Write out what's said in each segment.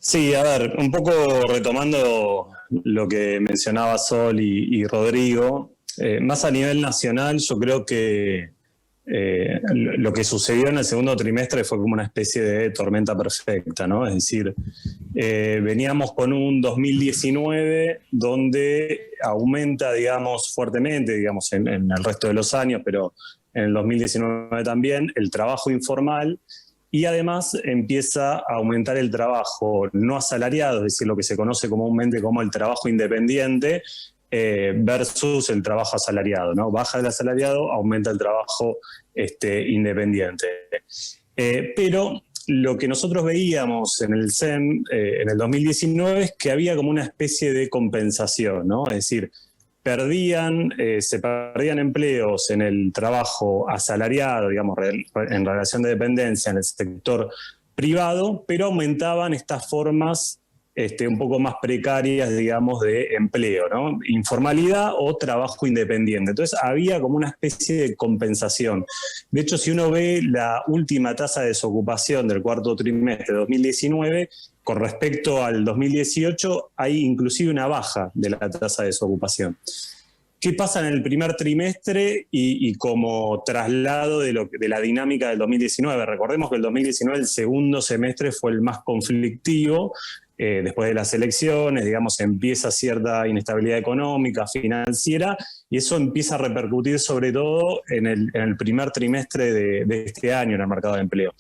Sí, a ver, un poco retomando lo que mencionaba Sol y Rodrigo, más a nivel nacional, yo creo que lo que sucedió en el segundo trimestre fue como una especie de tormenta perfecta, ¿no? Es decir, veníamos con un 2019 donde aumenta, digamos, fuertemente, digamos, en el resto de los años, pero en el 2019 también, el trabajo informal. Y además empieza a aumentar el trabajo no asalariado, es decir, lo que se conoce comúnmente como el trabajo independiente, versus el trabajo asalariado, ¿no? Baja el asalariado, aumenta el trabajo independiente. Pero lo que nosotros veíamos en el CEN en el 2019 es que había como una especie de compensación, ¿no? Es decir, se perdían empleos en el trabajo asalariado, digamos, en relación de dependencia en el sector privado, pero aumentaban estas formas un poco más precarias, digamos, de empleo, ¿no? Informalidad o trabajo independiente. Entonces había como una especie de compensación. De hecho, si uno ve la última tasa de desocupación del cuarto trimestre de 2019, con respecto al 2018, hay inclusive una baja de la tasa de desocupación. ¿Qué pasa en el primer trimestre y como traslado de la dinámica del 2019? Recordemos que el 2019, el segundo semestre, fue el más conflictivo. Después de las elecciones, digamos, empieza cierta inestabilidad económica, financiera, y eso empieza a repercutir sobre todo en el primer trimestre de este año en el mercado de empleo.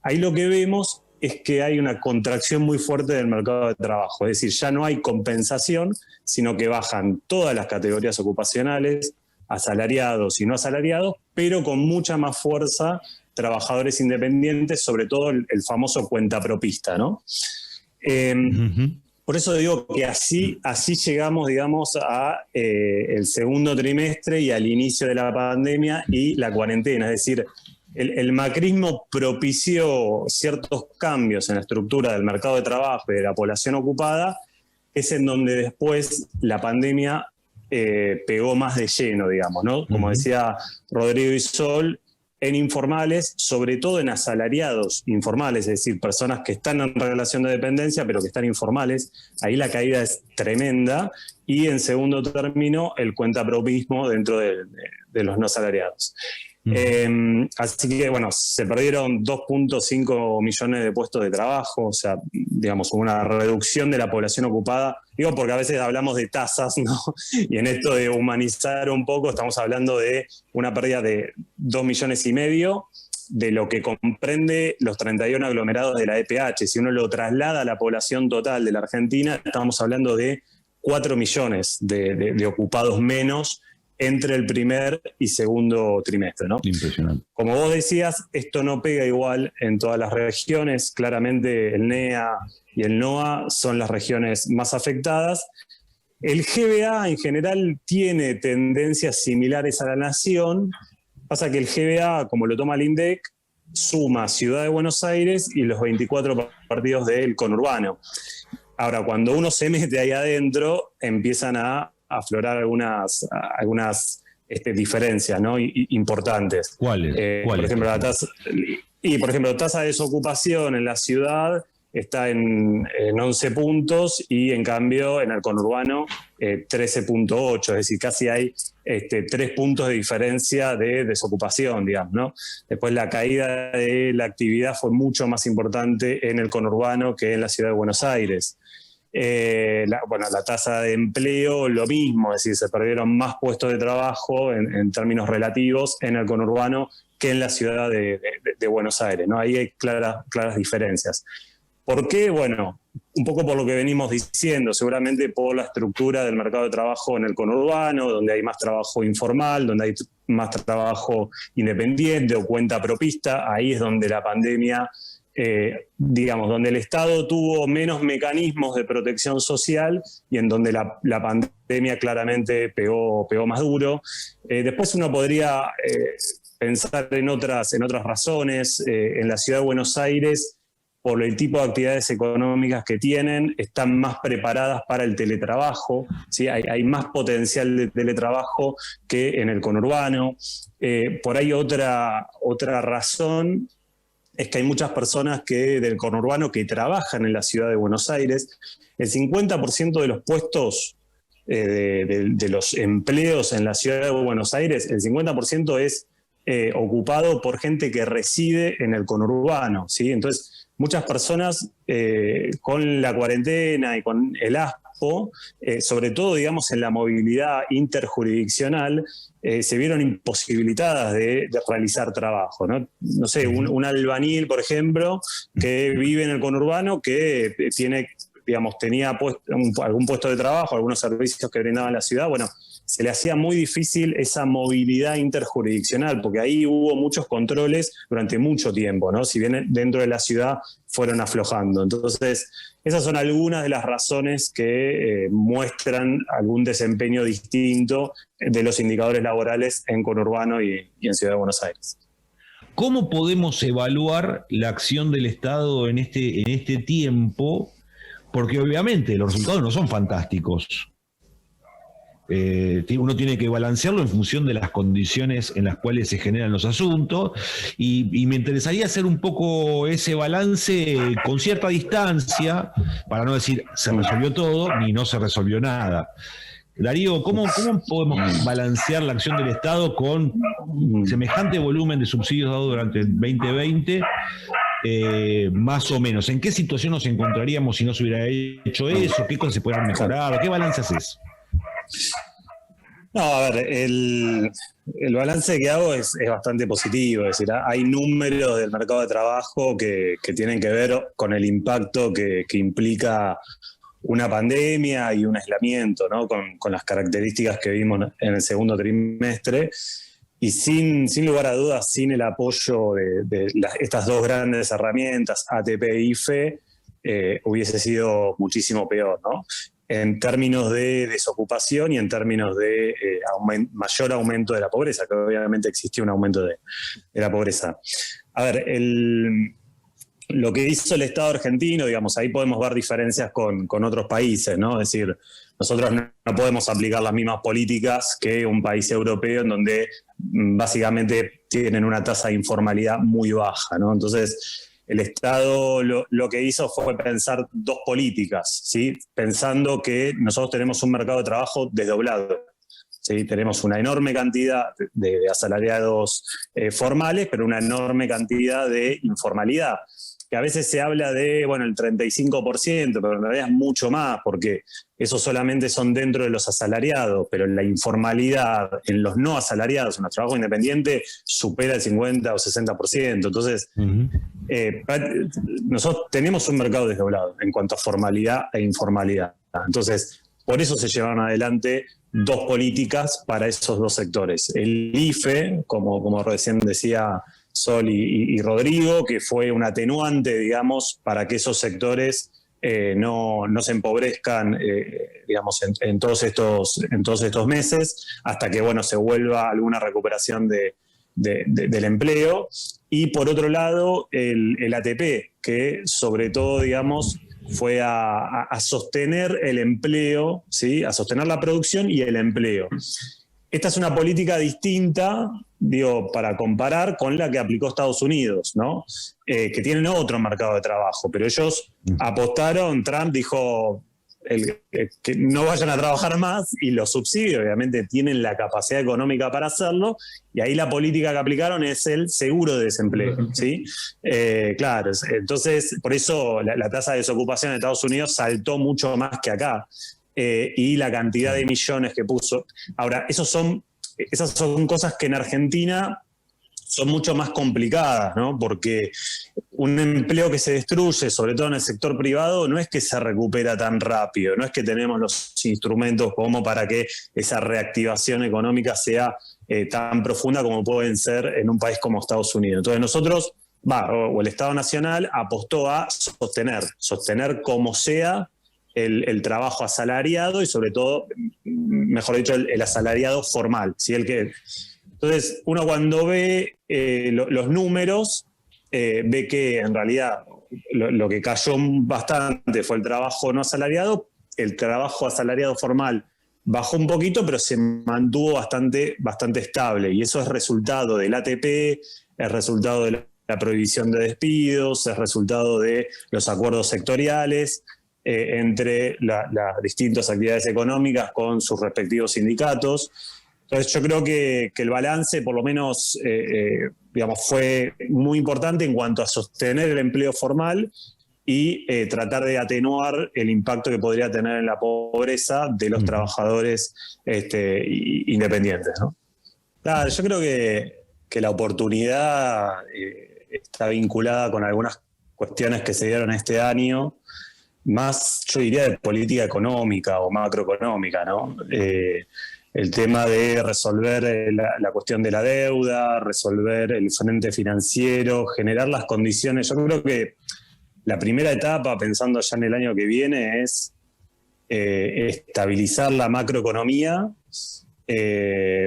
Ahí lo que vemos es que hay una contracción muy fuerte del mercado de trabajo, es decir, ya no hay compensación, sino que bajan todas las categorías ocupacionales, asalariados y no asalariados, pero con mucha más fuerza trabajadores independientes, sobre todo el famoso cuentapropista, ¿no? Por eso digo que así llegamos, digamos, a el segundo trimestre y al inicio de la pandemia y la cuarentena. Es decir, el macrismo propició ciertos cambios en la estructura del mercado de trabajo y de la población ocupada, es en donde después la pandemia pegó más de lleno, digamos, ¿no? Como decía Rodrigo y Sol, en informales, sobre todo en asalariados informales, es decir, personas que están en relación de dependencia pero que están informales, ahí la caída es tremenda, y en segundo término el cuentapropismo dentro de los no asalariados. Así que, bueno, se perdieron 2.5 millones de puestos de trabajo, o sea, digamos, una reducción de la población ocupada. Digo, porque a veces hablamos de tasas, ¿no? Y en esto de humanizar un poco, estamos hablando de una pérdida de 2,5 millones de lo que comprende los 31 aglomerados de la EPH. Si uno lo traslada a la población total de la Argentina, estamos hablando de 4 millones de ocupados menos entre el primer y segundo trimestre, ¿no? Impresionante. Como vos decías, esto no pega igual en todas las regiones. Claramente el NEA y el NOA son las regiones más afectadas. El GBA en general tiene tendencias similares a la nación. Pasa que el GBA, como lo toma el INDEC, suma Ciudad de Buenos Aires y los 24 partidos del conurbano. Ahora, cuando uno se mete ahí adentro, empiezan a aflorar algunas diferencias, ¿no? Importantes. ¿Cuáles? Por ejemplo, tasa de desocupación en la ciudad está en 11 puntos y en cambio en el conurbano 13.8, es decir, casi hay 3 puntos de diferencia de desocupación, digamos, ¿no? Después la caída de la actividad fue mucho más importante en el conurbano que en la ciudad de Buenos Aires. La tasa de empleo, lo mismo, es decir, se perdieron más puestos de trabajo en términos relativos en el conurbano que en la ciudad de Buenos Aires, ¿no? Ahí hay claras diferencias. ¿Por qué? Bueno, un poco por lo que venimos diciendo, seguramente por la estructura del mercado de trabajo en el conurbano, donde hay más trabajo informal, donde hay más trabajo independiente o cuenta propista, ahí es donde la pandemia, donde el Estado tuvo menos mecanismos de protección social y en donde la pandemia claramente pegó más duro. Después uno podría pensar en otras razones. En la ciudad de Buenos Aires, por el tipo de actividades económicas que tienen, están más preparadas para el teletrabajo, ¿sí? Hay más potencial de teletrabajo que en el conurbano. Por ahí otra razón es que hay muchas personas del conurbano que trabajan en la ciudad de Buenos Aires. El 50% de los puestos, de los empleos en la ciudad de Buenos Aires, el 50% es ocupado por gente que reside en el conurbano, ¿sí? Entonces, muchas personas con la cuarentena y con el ASPO, sobre todo, digamos, en la movilidad interjurisdiccional, se vieron imposibilitadas de realizar trabajo, ¿no? No sé, un albañil, por ejemplo, que vive en el conurbano, que tenía algún puesto de trabajo, algunos servicios que brindaba la ciudad, bueno, se le hacía muy difícil esa movilidad interjurisdiccional, porque ahí hubo muchos controles durante mucho tiempo, ¿no? Si bien dentro de la ciudad fueron aflojando. Entonces, esas son algunas de las razones que muestran algún desempeño distinto de los indicadores laborales en conurbano y en Ciudad de Buenos Aires. ¿Cómo podemos evaluar la acción del Estado en este tiempo? Porque obviamente los resultados no son fantásticos. Uno tiene que balancearlo en función de las condiciones en las cuales se generan los asuntos, y me interesaría hacer un poco ese balance con cierta distancia, para no decir se resolvió todo ni no se resolvió nada. Darío, ¿cómo podemos balancear la acción del Estado con semejante volumen de subsidios dados durante el 2020? Más o menos, ¿en qué situación nos encontraríamos si no se hubiera hecho eso? ¿Qué cosas se podrían mejorar? ¿Qué balance haces? No, a ver, el balance que hago es bastante positivo, es decir, hay números del mercado de trabajo que tienen que ver con el impacto que implica una pandemia y un aislamiento, ¿no? Con las características que vimos en el segundo trimestre, y sin lugar a dudas, sin el apoyo de estas dos grandes herramientas, ATP y IFE, hubiese sido muchísimo peor, ¿no? En términos de desocupación y en términos de mayor aumento de la pobreza, que obviamente existió un aumento de la pobreza. A ver, lo que hizo el Estado argentino, digamos, ahí podemos ver diferencias con otros países, ¿no? Es decir, nosotros no podemos aplicar las mismas políticas que un país europeo en donde básicamente tienen una tasa de informalidad muy baja, ¿no? Entonces, el Estado lo que hizo fue pensar dos políticas, ¿sí? Pensando que nosotros tenemos un mercado de trabajo desdoblado, ¿sí? Tenemos una enorme cantidad de asalariados formales, pero una enorme cantidad de informalidad, que a veces se habla de, bueno, el 35%, pero en realidad es mucho más, porque esos solamente son dentro de los asalariados, pero la informalidad en los no asalariados, en los trabajos independientes, supera el 50 o 60%. Entonces, nosotros tenemos un mercado desdoblado en cuanto a formalidad e informalidad. Entonces, por eso se llevaron adelante dos políticas para esos dos sectores. El IFE, como recién decía Sol y Rodrigo, que fue un atenuante, digamos, para que esos sectores no se empobrezcan, digamos, en todos estos meses, hasta que, bueno, se vuelva alguna recuperación del empleo. Y por otro lado, el ATP, que sobre todo, digamos, fue a sostener el empleo, ¿sí? A sostener la producción y el empleo. Esta es una política distinta, digo, para comparar con la que aplicó Estados Unidos, ¿no? Que tienen otro mercado de trabajo, pero ellos apostaron, Trump dijo que no vayan a trabajar más, y los subsidios obviamente tienen la capacidad económica para hacerlo, y ahí la política que aplicaron es el seguro de desempleo, ¿sí? Claro, entonces por eso la tasa de desocupación en Estados Unidos saltó mucho más que acá. Y la cantidad de millones que puso. Ahora, esas son cosas que en Argentina son mucho más complicadas, ¿no? Porque un empleo que se destruye, sobre todo en el sector privado, no es que se recupera tan rápido, no es que tenemos los instrumentos como para que esa reactivación económica sea tan profunda como pueden ser en un país como Estados Unidos. Entonces nosotros, o el Estado Nacional apostó a sostener como sea el trabajo asalariado, y sobre todo, mejor dicho, el asalariado formal, ¿sí? Entonces, uno cuando ve los números, ve que en realidad lo que cayó bastante fue el trabajo no asalariado. El trabajo asalariado formal bajó un poquito, pero se mantuvo bastante estable, y eso es resultado del ATP, es resultado de la prohibición de despidos, es resultado de los acuerdos sectoriales entre las distintas actividades económicas con sus respectivos sindicatos. Entonces yo creo que el balance, por lo menos, digamos, fue muy importante en cuanto a sostener el empleo formal y tratar de atenuar el impacto que podría tener en la pobreza de los trabajadores independientes, ¿no? Claro, yo creo que la oportunidad está vinculada con algunas cuestiones que se dieron este año, más, yo diría, de política económica o macroeconómica, ¿no? El tema de resolver la cuestión de la deuda, resolver el frente financiero, generar las condiciones. Yo creo que la primera etapa, pensando ya en el año que viene, es estabilizar la macroeconomía,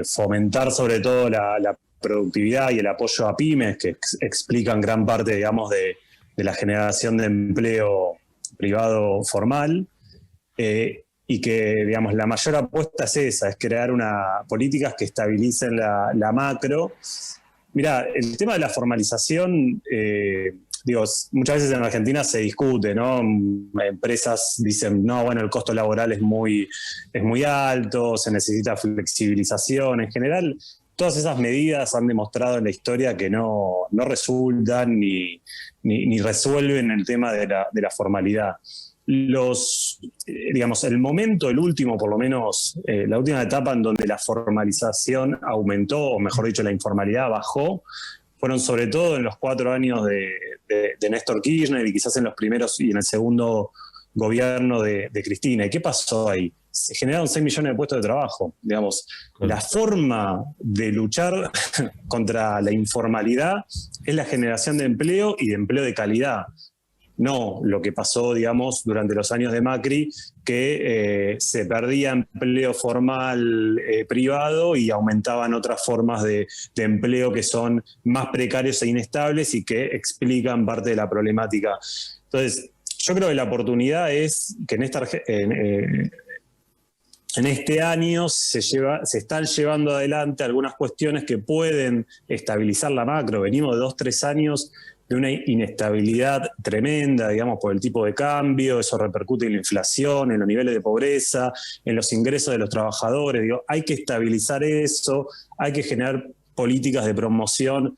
fomentar sobre todo la productividad y el apoyo a pymes, que explican gran parte, digamos, de la generación de empleo privado formal, y que, digamos, la mayor apuesta es esa, es crear políticas que estabilicen la macro. Mirá, el tema de la formalización, muchas veces en Argentina se discute, ¿no? Empresas dicen, no, bueno, el costo laboral es muy alto, se necesita flexibilización. En general, todas esas medidas han demostrado en la historia que no resultan ni resuelven el tema de la formalidad. El momento, el último, por lo menos, la última etapa en donde la formalización aumentó, o mejor dicho, la informalidad bajó, fueron sobre todo en los 4 años de Néstor Kirchner y quizás en los primeros y en el segundo gobierno de Cristina. ¿Y qué pasó ahí? Se generaron 6 millones de puestos de trabajo. Digamos, la forma de luchar contra la informalidad es la generación de empleo y de empleo de calidad. No lo que pasó, digamos, durante los años de Macri, que se perdía empleo formal privado y aumentaban otras formas de empleo que son más precarios e inestables y que explican parte de la problemática. Entonces, yo creo que la oportunidad es que en este año se están llevando adelante algunas cuestiones que pueden estabilizar la macro. Venimos de 2-3 años de una inestabilidad tremenda, digamos, por el tipo de cambio. Eso repercute en la inflación, en los niveles de pobreza, en los ingresos de los trabajadores. Hay que estabilizar eso, hay que generar políticas de promoción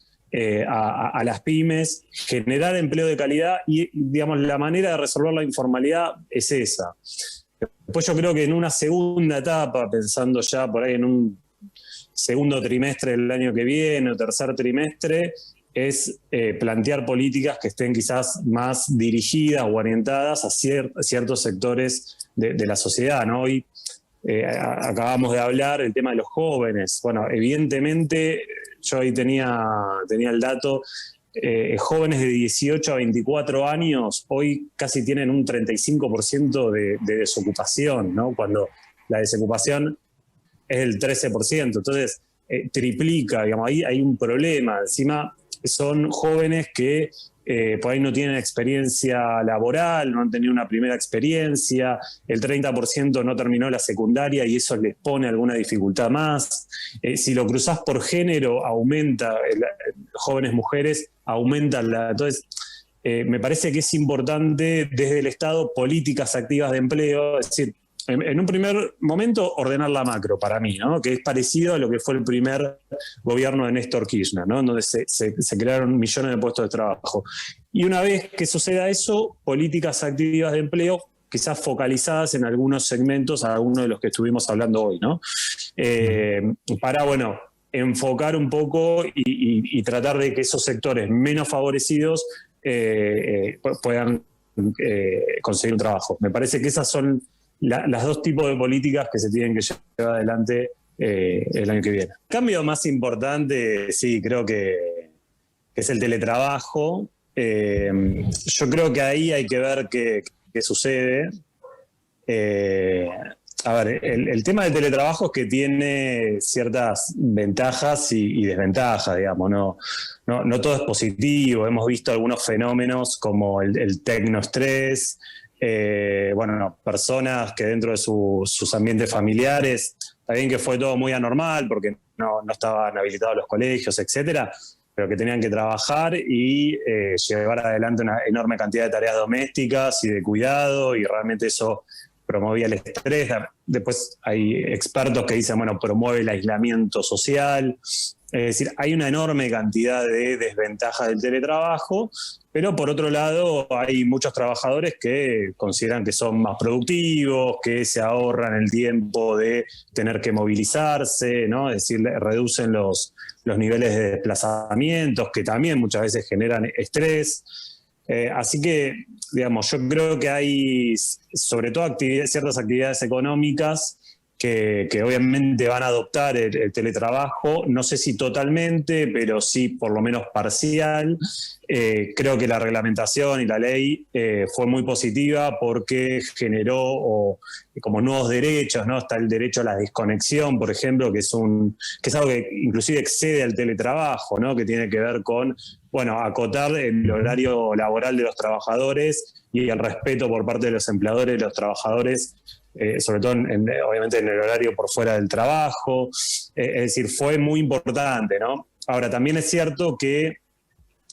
a las pymes, generar empleo de calidad y, digamos, la manera de resolver la informalidad es esa. Después yo creo que en una segunda etapa, pensando ya por ahí en un segundo trimestre del año que viene o tercer trimestre, es plantear políticas que estén quizás más dirigidas o orientadas a ciertos sectores de la sociedad, ¿no? Hoy acabamos de hablar del tema de los jóvenes. Bueno, evidentemente, yo ahí tenía el dato, jóvenes de 18 a 24 años hoy casi tienen un 35% de desocupación, ¿no? Cuando la desocupación es el 13%. Entonces, triplica, digamos, ahí hay un problema. Encima, son jóvenes que por ahí no tienen experiencia laboral, no han tenido una primera experiencia, el 30% no terminó la secundaria y eso les pone alguna dificultad más. Si lo cruzás por género, aumenta, jóvenes mujeres aumentan entonces, me parece que es importante desde el Estado políticas activas de empleo, es decir, en un primer momento ordenar la macro para mí, ¿no? Que es parecido a lo que fue el primer gobierno de Néstor Kirchner, ¿no? Donde se crearon millones de puestos de trabajo. Y una vez que suceda eso, políticas activas de empleo quizás focalizadas en algunos segmentos, a algunos de los que estuvimos hablando hoy, ¿no? Para, bueno, enfocar un poco y tratar de que esos sectores menos favorecidos puedan conseguir un trabajo. Me parece que esas son las dos tipos de políticas que se tienen que llevar adelante el año que viene. El cambio más importante, sí, creo que es el teletrabajo. Yo creo que ahí hay que ver qué sucede. A ver, el tema del teletrabajo es que tiene ciertas ventajas y desventajas, digamos, no todo es positivo. Hemos visto algunos fenómenos como el tecnoestrés, personas que dentro de sus ambientes familiares, también que fue todo muy anormal porque no estaban habilitados los colegios, etcétera, pero que tenían que trabajar y llevar adelante una enorme cantidad de tareas domésticas y de cuidado, y realmente eso promovía el estrés. Después hay expertos que dicen, bueno, promueve el aislamiento social. Es decir, hay una enorme cantidad de desventajas del teletrabajo, pero por otro lado hay muchos trabajadores que consideran que son más productivos, que se ahorran el tiempo de tener que movilizarse, ¿no? Es decir, reducen los niveles de desplazamientos, que también muchas veces generan estrés. Así que, digamos, yo creo que hay, sobre todo, ciertas actividades económicas que obviamente van a adoptar el teletrabajo, no sé si totalmente, pero sí por lo menos parcial. Creo que la reglamentación y la ley fue muy positiva porque generó como nuevos derechos, ¿no? Está el derecho a la desconexión, por ejemplo, que es algo que inclusive excede al teletrabajo, ¿no? Que tiene que ver con, bueno, acotar el horario laboral de los trabajadores y el respeto por parte de los empleadores y los trabajadores, sobre todo obviamente en el horario por fuera del trabajo. Es decir, fue muy importante, ¿no? Ahora, también es cierto que,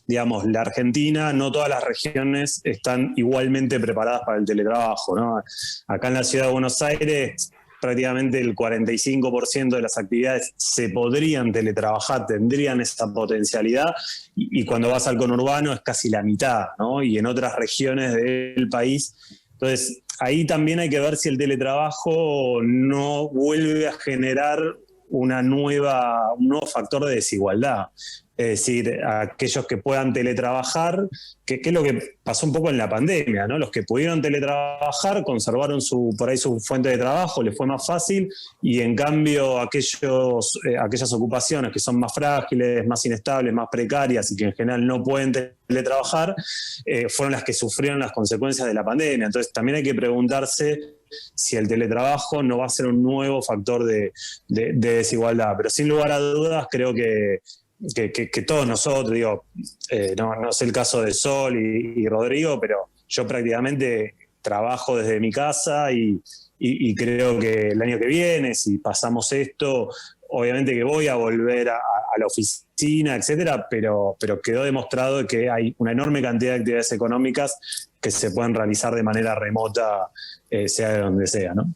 digamos, la Argentina, no todas las regiones están igualmente preparadas para el teletrabajo, ¿no? Acá en la ciudad de Buenos Aires, prácticamente el 45% de las actividades se podrían teletrabajar, tendrían esa potencialidad, y cuando vas al conurbano es casi la mitad, ¿no? Y en otras regiones del país. Entonces, ahí también hay que ver si el teletrabajo no vuelve a generar un nuevo factor de desigualdad. Es decir, aquellos que puedan teletrabajar, que es lo que pasó un poco en la pandemia, ¿no? Los que pudieron teletrabajar conservaron por ahí su fuente de trabajo, les fue más fácil, y en cambio aquellas ocupaciones que son más frágiles, más inestables, más precarias y que en general no pueden teletrabajar, fueron las que sufrieron las consecuencias de la pandemia. Entonces también hay que preguntarse si el teletrabajo no va a ser un nuevo factor de desigualdad. Pero sin lugar a dudas creo que todos nosotros, digo, no sé el caso de Sol y Rodrigo, pero yo prácticamente trabajo desde mi casa y creo que el año que viene, si pasamos esto, obviamente que voy a volver a la oficina, etcétera, pero quedó demostrado que hay una enorme cantidad de actividades económicas que se pueden realizar de manera remota, sea de donde sea, ¿no?